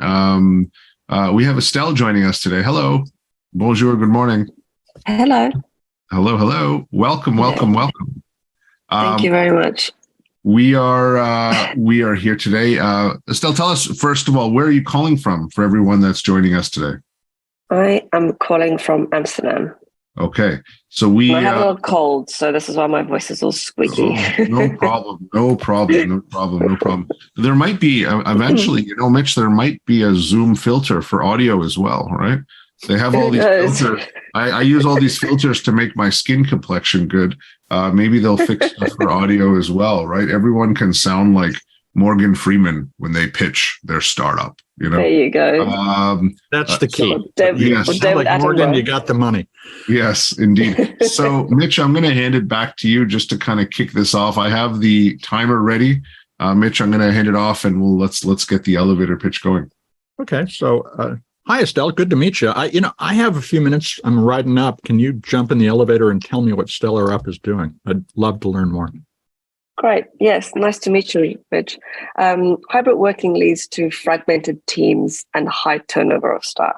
We have Estelle joining us today. Hello. Bonjour. Good morning. Hello. Hello. Welcome. Thank you very much. We are here today. Estelle, tell us, first of all, where are you calling from for everyone that's joining us today? I am calling from Amsterdam. Okay. So I have a little cold, so this is why my voice is all squeaky. No problem. There might be, eventually, Mitch, there might be a Zoom filter for audio as well, right? They have all these filters. I use all these filters to make my skin complexion good. Maybe they'll fix stuff for audio as well, right? Everyone can sound like Morgan Freeman when they pitch their startup. There you go. That's the key. Yes. Like Morgan, you got the money. Yes, indeed. So, Mitch, I'm going to hand it back to you just to kind of kick this off. I have the timer ready. Mitch, I'm going to hand it off, and let's get the elevator pitch going. Okay. So, hi, Estelle. Good to meet you. I have a few minutes. I'm riding up. Can you jump in the elevator and tell me what StellarUp is doing? I'd love to learn more. Great. Yes. Nice to meet you, Rich. Hybrid working leads to fragmented teams and high turnover of staff.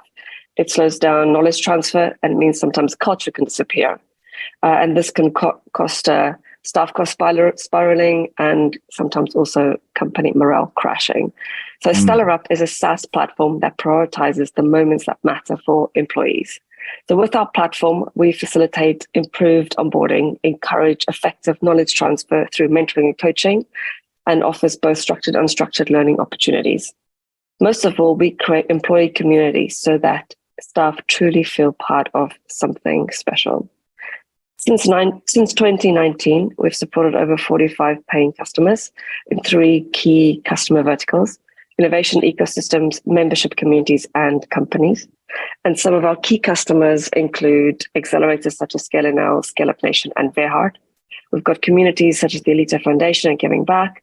It slows down knowledge transfer and means sometimes culture can disappear. And this can cost staff cost spiraling and sometimes also company morale crashing. So StellarUp is a SaaS platform that prioritizes the moments that matter for employees. So with our platform, we facilitate improved onboarding, encourage effective knowledge transfer through mentoring and coaching, and offers both structured and unstructured learning opportunities. Most of all, we create employee communities so that staff truly feel part of something special. Since 2019, we've supported over 45 paying customers in 3 key customer verticals: innovation ecosystems, membership communities, and companies. And some of our key customers include accelerators such as ScalerNow, ScaleUp Nation, and Verhard. We've got communities such as the Elevator Foundation and Giving Back,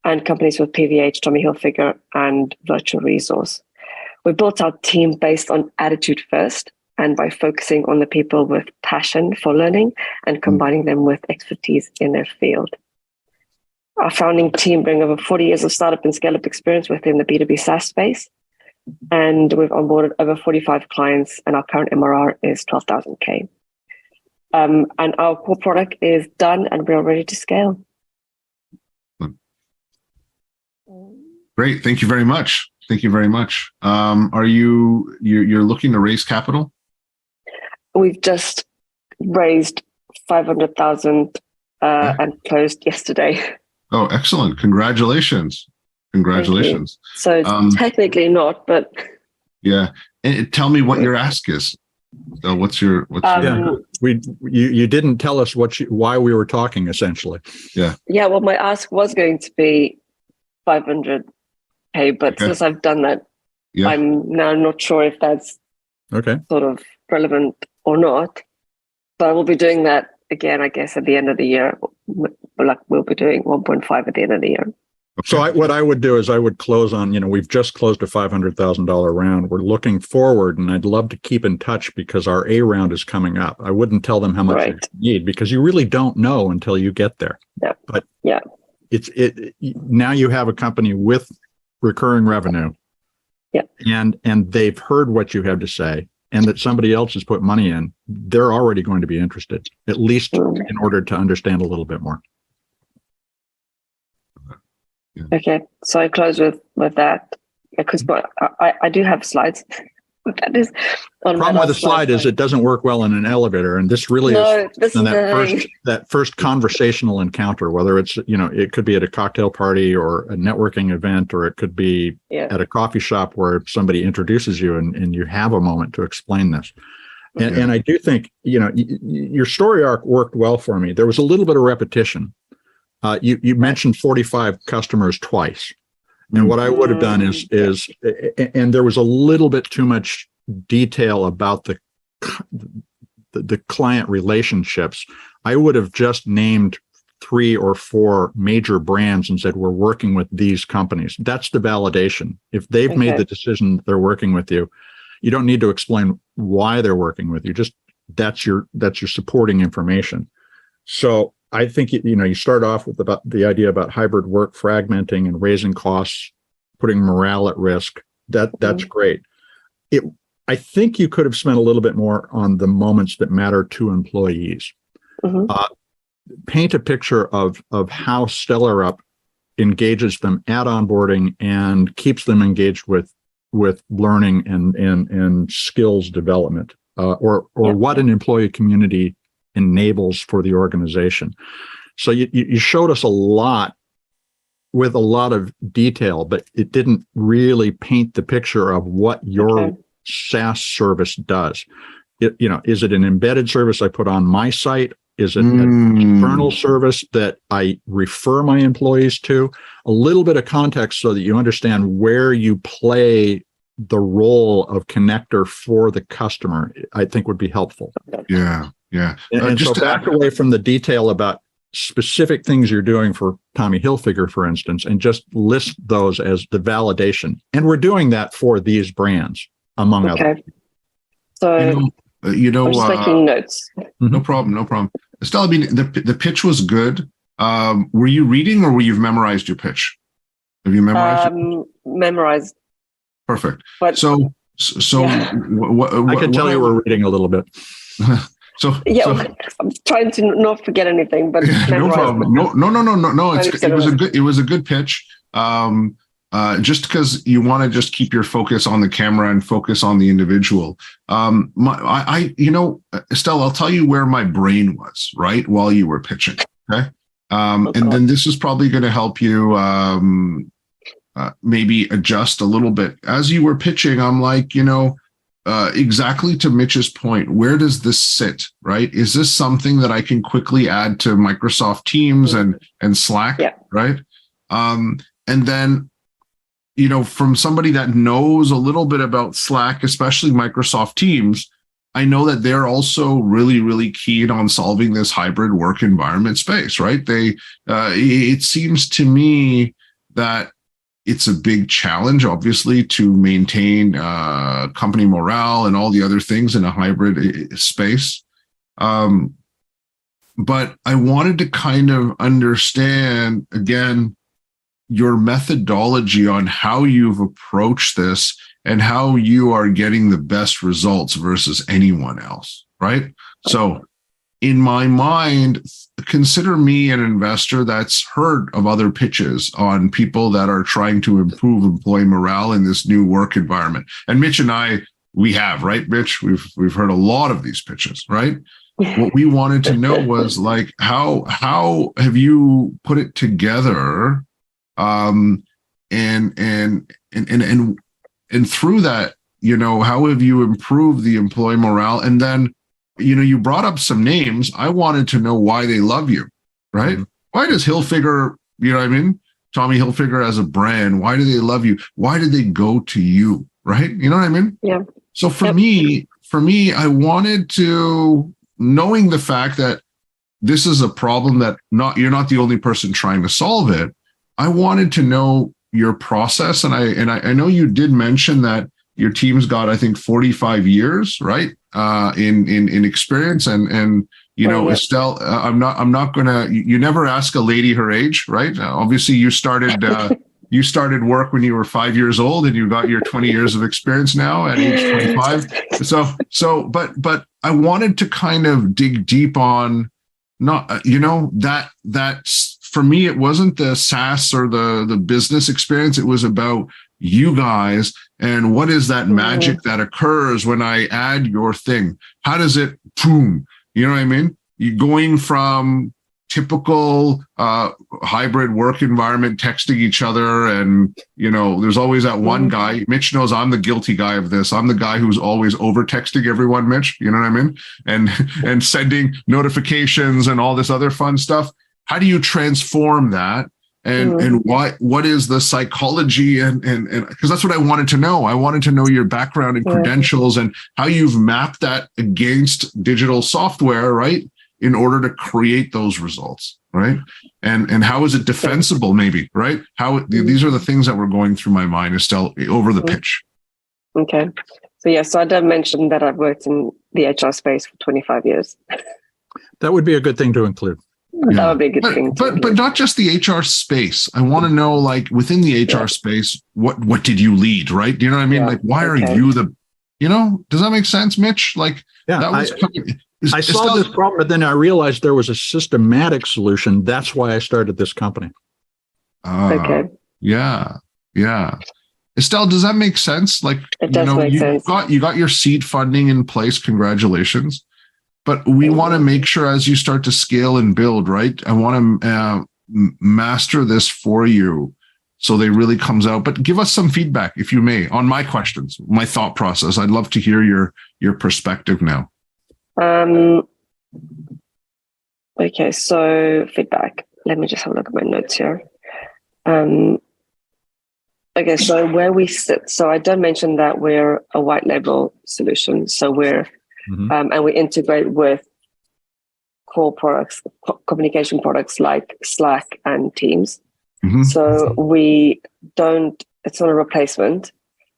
and companies with PVH, Tommy Hilfiger, and Virtual Resource. We built our team based on attitude first, and by focusing on the people with passion for learning and combining them with expertise in their field. Our founding team bring over 40 years of startup and scale-up experience within the B2B SaaS space. And we've onboarded over 45 clients, and our current MRR is 12,000K. And our core product is done, and we're ready to scale. Great. Thank you very much. Are you're looking to raise capital? We've just raised 500,000 and closed yesterday. Oh, excellent. Congratulations. So technically not, but yeah. And tell me what your ask is. So what's your you didn't tell us why we were talking, essentially. Yeah. Well, my ask was going to be 500K, but since I've done that, I'm now not sure if that's sort of relevant or not. But I will be doing that again, I guess, at the end of the year. We'll be doing 1.5 at the end of the year. So what I would do is I would close on, we've just closed a $500,000 round. We're looking forward, and I'd love to keep in touch because our A round is coming up. I wouldn't tell them how much you need because you really don't know until you get there. Yeah. But now you have a company with recurring revenue. Yeah. And they've heard what you have to say, and that somebody else has put money in. They're already going to be interested, at least in order to understand a little bit more. Okay, so I close with that because I do have slides. That is on the problem with the slide is it doesn't work well in an elevator, and this really is that first conversational encounter. Whether it's it could be at a cocktail party or a networking event, or it could be at a coffee shop where somebody introduces you and you have a moment to explain this. And I do think your story arc worked well for me. There was a little bit of repetition. You mentioned 45 customers twice. And what I would have done is and there was a little bit too much detail about the client relationships. I would have just named 3 or 4 major brands and said, we're working with these companies. That's the validation. If they've made the decision they're working with you, you don't need to explain why they're working with you. Just that's your supporting information. So I think you start off with about the idea about hybrid work fragmenting and raising costs, putting morale at risk, That's great. I think you could have spent a little bit more on the moments that matter to employees. Paint a picture of how StellarUp engages them at onboarding and keeps them engaged with learning and skills development, or what an employee community enables for the organization. So you showed us a lot with a lot of detail, but it didn't really paint the picture of what your SaaS service does. Is it an embedded service I put on my site? Is it an internal service that I refer my employees to? A little bit of context so that you understand where you play the role of connector for the customer, I think would be helpful. Yeah. And so back away from the detail about specific things you're doing for Tommy Hilfiger, for instance, and just list those as the validation. And we're doing that for these brands, among others. So, I'm just making notes. No problem. Estelle, I mean, the pitch was good. Were you reading or you've memorized your pitch? Have you memorized? Memorized. Perfect. But, so I can tell you we're reading a little bit. I'm trying to not forget anything, but no problem. No. It was a good pitch. Just because you want to just keep your focus on the camera and focus on the individual. Estelle, I'll tell you where my brain was right while you were pitching. Okay. And then this is probably going to help you maybe adjust a little bit as you were pitching. I'm like, exactly to Mitch's point, where does this sit, right? Is this something that I can quickly add to Microsoft Teams and Slack, right? And then, from somebody that knows a little bit about Slack, especially Microsoft Teams, I know that they're also really, really keen on solving this hybrid work environment space, right? It seems to me that it's a big challenge, obviously, to maintain company morale and all the other things in a hybrid space. But I wanted to kind of understand, again, your methodology on how you've approached this and how you are getting the best results versus anyone else, right? So in my mind, consider me an investor that's heard of other pitches on people that are trying to improve employee morale in this new work environment. And Mitch and I, we have, right, Mitch? We've heard a lot of these pitches, right? What we wanted to know was like, how have you put it together? And through that, how have you improved the employee morale? And then, you brought up some names. I wanted to know why they love you, right? Mm-hmm. Why does Hilfiger, Tommy Hilfiger as a brand, why do they love you? Why did they go to you, right? You know what I mean? Yeah. So for me, I wanted to, knowing the fact that this is a problem that you're not the only person trying to solve it, I wanted to know your process. And I know you did mention that your team's got, I think, 45 years, right? In experience and Estelle, I'm not gonna, you never ask a lady her age, right? Obviously you started work when you were 5 years old and you got your 20 years of experience now at age 25. But I wanted to kind of dig deep on that's, for me, it wasn't the SaaS or the business experience. It was about you guys and what is that magic that occurs when I add your thing? How does it, boom? You know what I mean? You're going from typical hybrid work environment, texting each other. And, there's always that one guy. Mitch knows I'm the guilty guy of this. I'm the guy who's always over texting everyone, Mitch. You know what I mean? And sending notifications and all this other fun stuff. How do you transform that? And what is the psychology and because that's what I wanted to know. I wanted to know your background and credentials and how you've mapped that against digital software, right? In order to create those results, right? And how is it defensible, maybe, right? These are the things that were going through my mind, Estelle, over the pitch. Okay. So I did mention that I've worked in the HR space for 25 years. That would be a good thing to include. That would be a good thing. But not just the HR space. I want to know, like, within the HR space, what did you lead, right? Do you know what I mean? Like, why are you the, does that make sense, Mitch? Like, that was I saw this problem, but then I realized there was a systematic solution. That's why I started this company. Okay. Yeah. Estelle, does that make sense? Like, it does make sense. You got your seed funding in place. Congratulations. But we want to make sure as you start to scale and build, right? I want to master this for you so they really comes out. But give us some feedback, if you may, on my questions, my thought process. I'd love to hear your perspective now. Okay, so feedback. Let me just have a look at my notes here. Okay, so where we sit. So I don't mention that we're a white label solution. So we're and we integrate with core products, communication products like Slack and Teams. So we don't, it's not a replacement,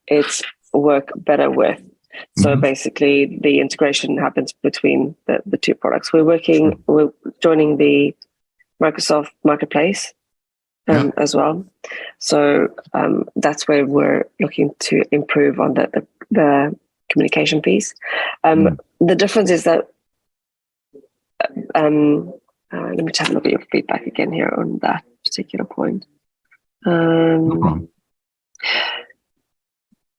it's work better with. So basically the integration happens between the two products. We're joining the Microsoft Marketplace as well. So that's where we're looking to improve on the communication piece. The difference is that let me have a look at your feedback again here on that particular point. No problem.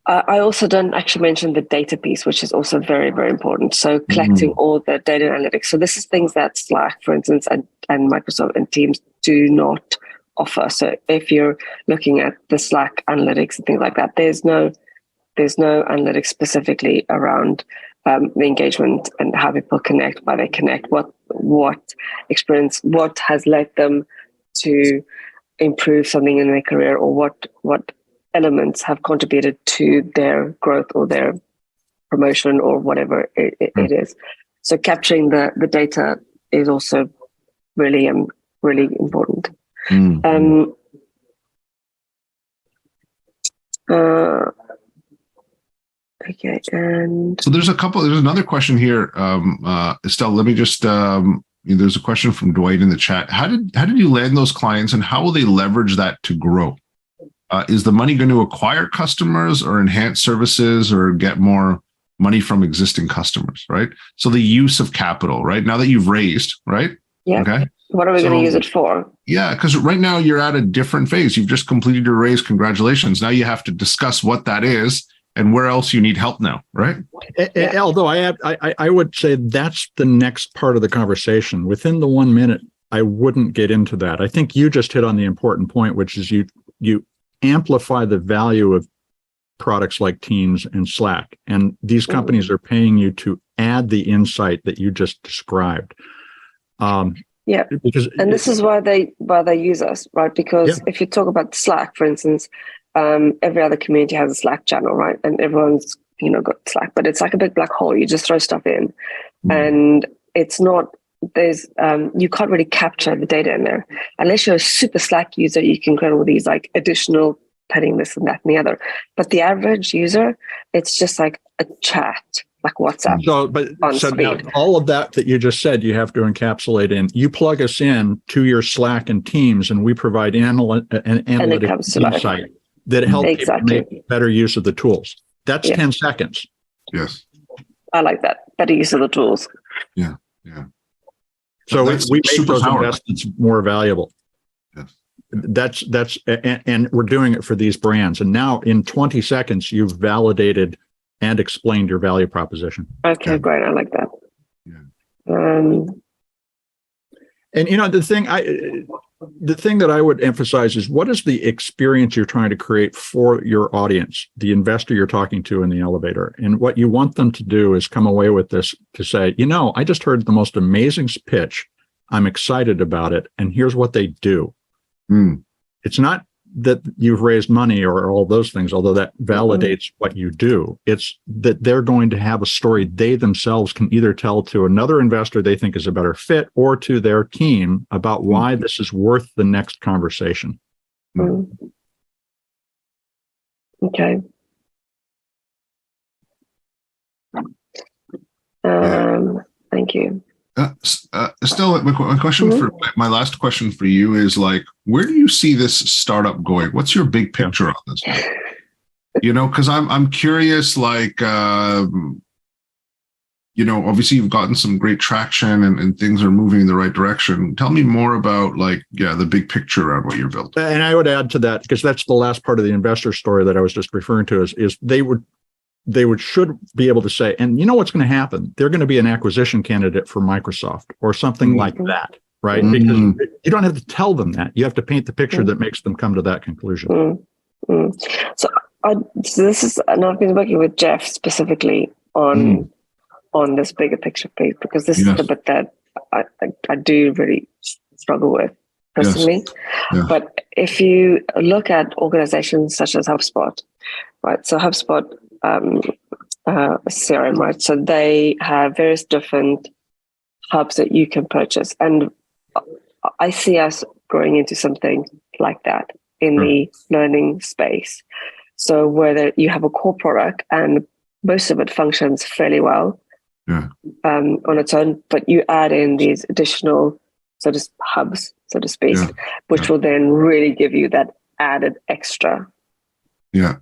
I also don't actually mention the data piece, which is also very, very important. So collecting all the data analytics. So this is things that Slack, for instance, and Microsoft and Teams do not offer. So if you're looking at the Slack analytics and things like that, there's no analytics specifically around the engagement and how people connect, why they connect, what experience, what has led them to improve something in their career, or what elements have contributed to their growth or their promotion or whatever it is. So capturing the data is also really really important. Okay, and so there's another question here, Estelle. Let me just there's a question from Dwight in the chat. How did you land those clients, and how will they leverage that to grow? Is the money going to acquire customers or enhance services or get more money from existing customers, right? So the use of capital, right? Now that you've raised, right? Yeah. Okay. What are we going to use it for? Yeah, because right now you're at a different phase. You've just completed your raise. Congratulations. Now you have to discuss what that is and where else you need help now, right? Although I would say that's the next part of the conversation. Within the 1 minute, I wouldn't get into that. I think you just hit on the important point, which is you amplify the value of products like Teams and Slack. And these companies are paying you to add the insight that you just described. Because this is why they use us, right? Because if you talk about Slack, for instance, every other community has a Slack channel, right? And everyone's got Slack, but it's like a big black hole. You just throw stuff in, and it's not. There's you can't really capture the data in there unless you're a super Slack user. You can create all these like additional padding, this and that and the other. But the average user, it's just like a chat, like WhatsApp. So now all of that you just said, you have to encapsulate in. You plug us in to your Slack and Teams, and we provide an analytic insight that helps people make better use of the tools. That's 10 seconds. Yes. I like that. Better use of the tools. Yeah. So we make those investments more valuable. Yes. That's and we're doing it for these brands. And now in 20 seconds, you've validated and explained your value proposition. Okay, great. I like that. Yeah. And the thing that I would emphasize is, what is the experience you're trying to create for your audience, the investor you're talking to in the elevator? And what you want them to do is come away with this to say, I just heard the most amazing pitch. I'm excited about it. And here's what they do. It's not that you've raised money or all those things, although that validates what you do. It's that they're going to have a story they themselves can either tell to another investor they think is a better fit, or to their team about why this is worth the next conversation. Okay. Thank you. Estelle, my question for my last question for you is like, where do you see this startup going? What's your big picture on this? Because I'm curious, like, obviously you've gotten some great traction and things are moving in the right direction. Tell me more about the big picture around what you're building. And I would add to that, because that's the last part of the investor story that I was just referring to, is they should be able to say, and you know what's going to happen? They're going to be an acquisition candidate for Microsoft or something like that, right? Because you don't have to tell them that. You have to paint the picture that makes them come to that conclusion. So this is, and I've been working with Jeff specifically on this bigger picture piece, because this is the bit that I do really struggle with personally. Yes. But if you look at organizations such as HubSpot, right? So HubSpot, CRM, right? So they have various different hubs that you can purchase. And I see us growing into something like that in the learning space. So whether you have a core product and most of it functions fairly well on its own, but you add in these additional sort of hubs, so to speak, which will then really give you that added extra. Yeah.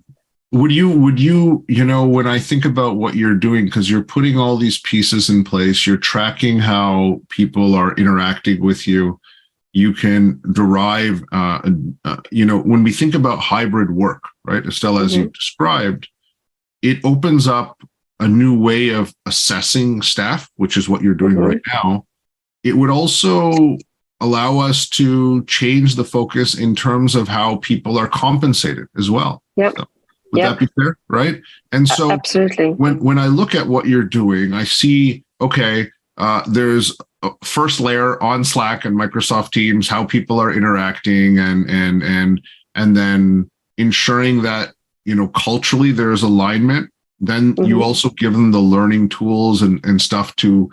Would you, when I think about what you're doing, because you're putting all these pieces in place, you're tracking how people are interacting with you, you can derive, when we think about hybrid work, right, Estelle, as you described, it opens up a new way of assessing staff, which is what you're doing right now. It would also allow us to change the focus in terms of how people are compensated as well. Yep. So, would that be fair, right? And so absolutely. When I look at what you're doing, I see, there's a first layer on Slack and Microsoft Teams, how people are interacting and then ensuring that, culturally there's alignment. Then you also give them the learning tools and stuff to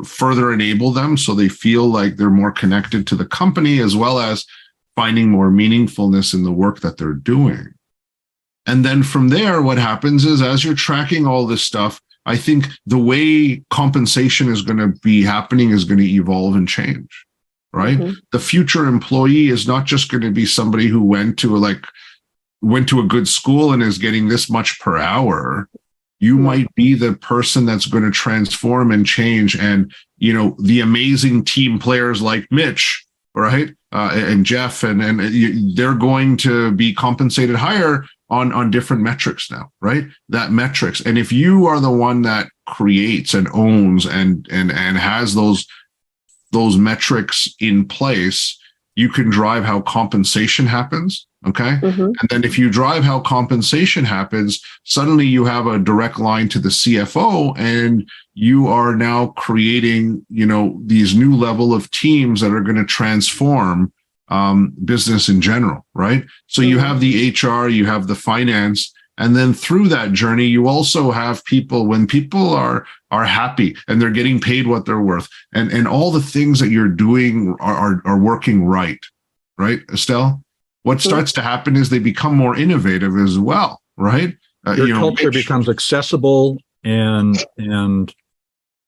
further enable them so they feel like they're more connected to the company, as well as finding more meaningfulness in the work that they're doing. And then from there, what happens is, as you're tracking all this stuff, I think the way compensation is going to be happening is going to evolve and change, right? The future employee is not just going to be somebody who went to a good school and is getting this much per hour. You might be the person that's going to transform and change. And, the amazing team players like Mitch, right? And Jeff, and they're going to be compensated higher on different metrics now, right? That metrics. And if you are the one that creates and owns and has those metrics in place, you can drive how compensation happens. Okay. And then if you drive how compensation happens, suddenly you have a direct line to the CFO, and you are now creating, these new level of teams that are going to transform business in general, right? So you have the HR, you have the finance, and then through that journey, you also have people, when people are happy and they're getting paid what they're worth, and all the things that you're doing are working right, Estelle? What starts to happen is they become more innovative as well, right? Your culture becomes accessible and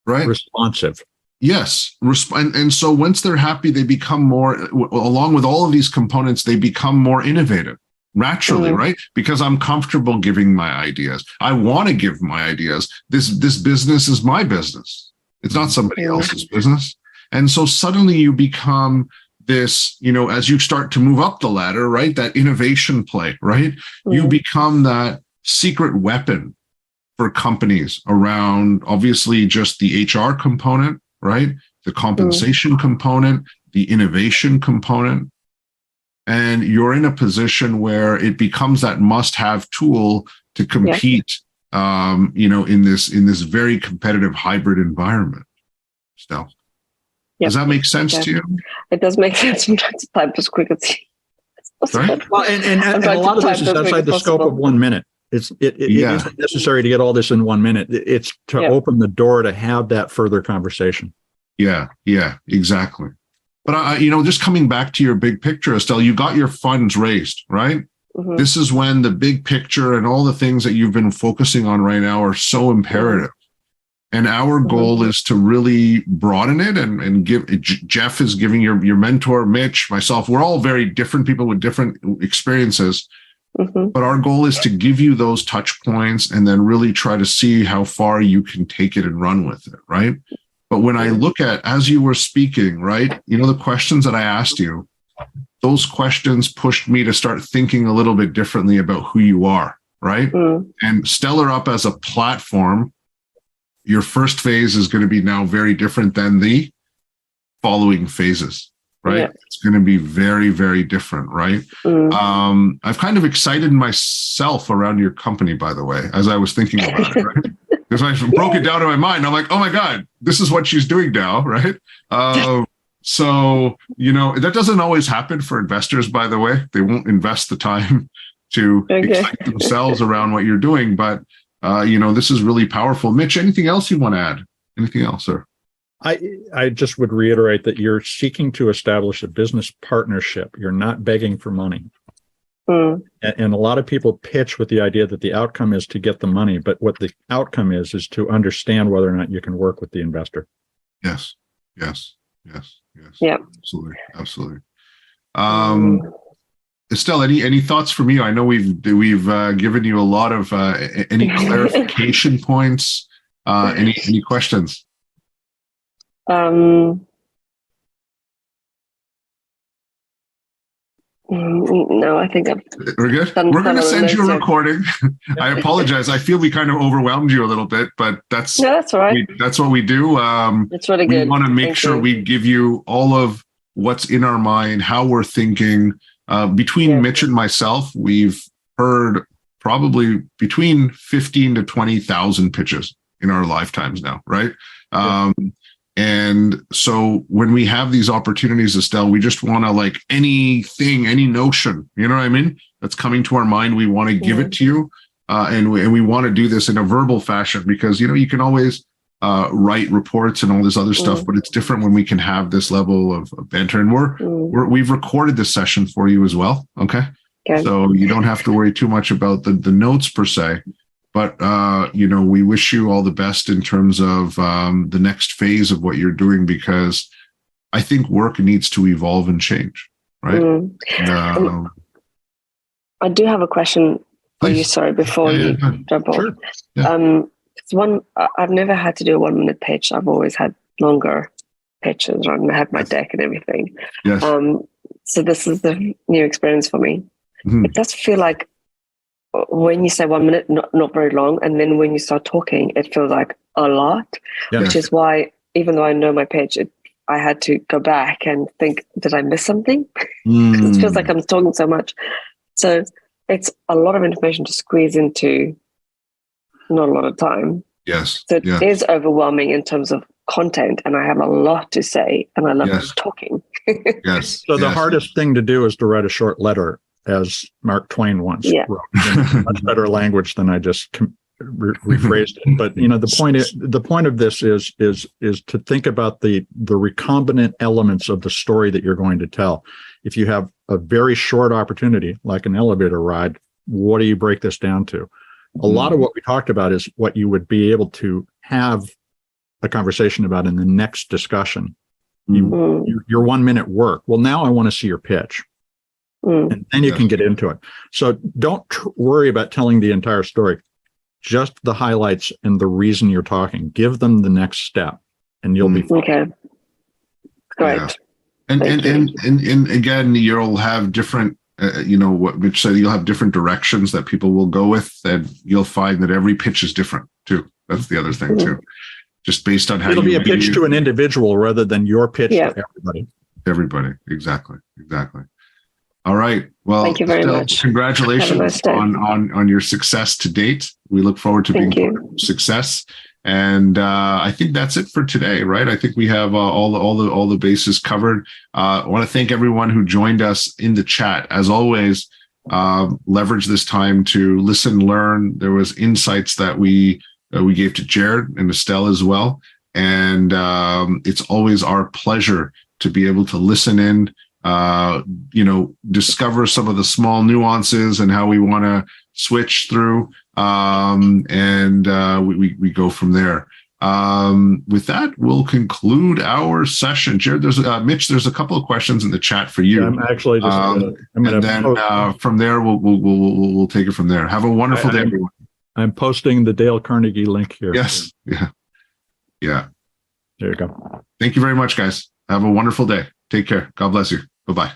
responsive. Yes. And so once they're happy, they become more, along with all of these components, they become more innovative naturally, right? Because I'm comfortable giving my ideas. I want to give my ideas. This business is my business. It's not somebody else's business. And so suddenly you become this, as you start to move up the ladder, right? That innovation play, right? You become that secret weapon for companies around, obviously, just the HR component, right? The compensation component, the innovation component. And you're in a position where it becomes that must-have tool to compete, in this very competitive hybrid environment. Estelle. Does that make sense to you? It does make sense. I'm trying to type as quick as possible. Well, and a lot of this is outside the scope of 1 minute. It isn't necessary to get all this in 1 minute. It's to open the door to have that further conversation. Yeah, exactly. But just coming back to your big picture, Estelle, you got your funds raised, right? This is when the big picture and all the things that you've been focusing on right now are so imperative. And our goal is to really broaden it and give. Jeff is giving your mentor, Mitch, myself. We're all very different people with different experiences. But our goal is to give you those touch points and then really try to see how far you can take it and run with it, right? But when I look at, as you were speaking, right, the questions that I asked you, those questions pushed me to start thinking a little bit differently about who you are, right? And StellarUp as a platform, your first phase is going to be now very different than the following phases. Right. Yeah. It's going to be very, very different. Right. I've kind of excited myself around your company, by the way, as I was thinking about it. Right. Because I broke it down in my mind. I'm like, oh my God, this is what she's doing now. Right. So, that doesn't always happen for investors, by the way. They won't invest the time to excite themselves around what you're doing. But, this is really powerful. Mitch, anything else you want to add? Anything else, sir? I just would reiterate that you're seeking to establish a business partnership. You're not begging for money. And a lot of people pitch with the idea that the outcome is to get the money, but what the outcome is to understand whether or not you can work with the investor. Yes. Yeah. Absolutely. Estelle, any thoughts from you? I know we've given you a lot of any clarification points, any questions? No, I think we're good. We're going to send you a recording. I apologize. I feel we kind of overwhelmed you a little bit, but that's all right. That's what we do. It's really good. We want to make sure we give you all of what's in our mind, how we're thinking. Between Mitch and myself, we've heard probably between 15 to 20,000 pitches in our lifetimes now, right? And so when we have these opportunities, Estelle, we just want to anything, any notion, you know what I mean? That's coming to our mind. We want to give it to you. And we want to do this in a verbal fashion because, you can always write reports and all this other stuff, but it's different when we can have this level of banter. And we've recorded this session for you as well. Okay. So you don't have to worry too much about the notes per se. But, we wish you all the best in terms of the next phase of what you're doing, because I think work needs to evolve and change, right? I do have a question for you, sorry, before you jump off. Sure. Yeah. I've never had to do a 1-minute pitch. I've always had longer pitches, right? And I have my deck and everything. Yes. So this is the new experience for me. It does feel like when you say 1 minute, not very long, and then when you start talking, it feels like a lot, which is why, even though I know my pitch, I had to go back and think, did I miss something? It feels like I'm talking so much. So it's a lot of information to squeeze into not a lot of time. Yes. So it is overwhelming in terms of content, and I have a lot to say, and I love talking. Yes. So the hardest thing to do is to write a short letter, as Mark Twain once wrote, in much better language than I just rephrased it. But the point of this is to think about the recombinant elements of the story that you're going to tell. If you have a very short opportunity, like an elevator ride, what do you break this down to? A lot of what we talked about is what you would be able to have a conversation about in the next discussion. Your 1 minute work. Well, now I want to see your pitch. And then you can get into it. So don't worry about telling the entire story, just the highlights and the reason you're talking. Give them the next step and you'll be fine. Okay. Great. Yeah. And again, you'll have different, what Mitch said, you'll have different directions that people will go with, and you'll find that every pitch is different too. That's the other thing too. Just based on how it'll be a pitch to an individual rather than your pitch to everybody. Everybody. Exactly. All right. Well, thank you very much. Congratulations on your success to date. We look forward to being part of success. And I think that's it for today, right? I think we have all the bases covered. I want to thank everyone who joined us in the chat. As always, leverage this time to listen, learn. There was insights that we gave to Jared and Estelle as well. And it's always our pleasure to be able to listen in, discover some of the small nuances and how we want to switch through. And we go from there. With that, we'll conclude our session. Jared, Mitch, there's a couple of questions in the chat for you. Yeah, I'm actually just and then from there we'll take it from there. Have a wonderful day, everyone. I'm posting the Dale Carnegie link here. Yes. Yeah. There you go. Thank you very much, guys. Have a wonderful day. Take care. God bless you. Bye-bye.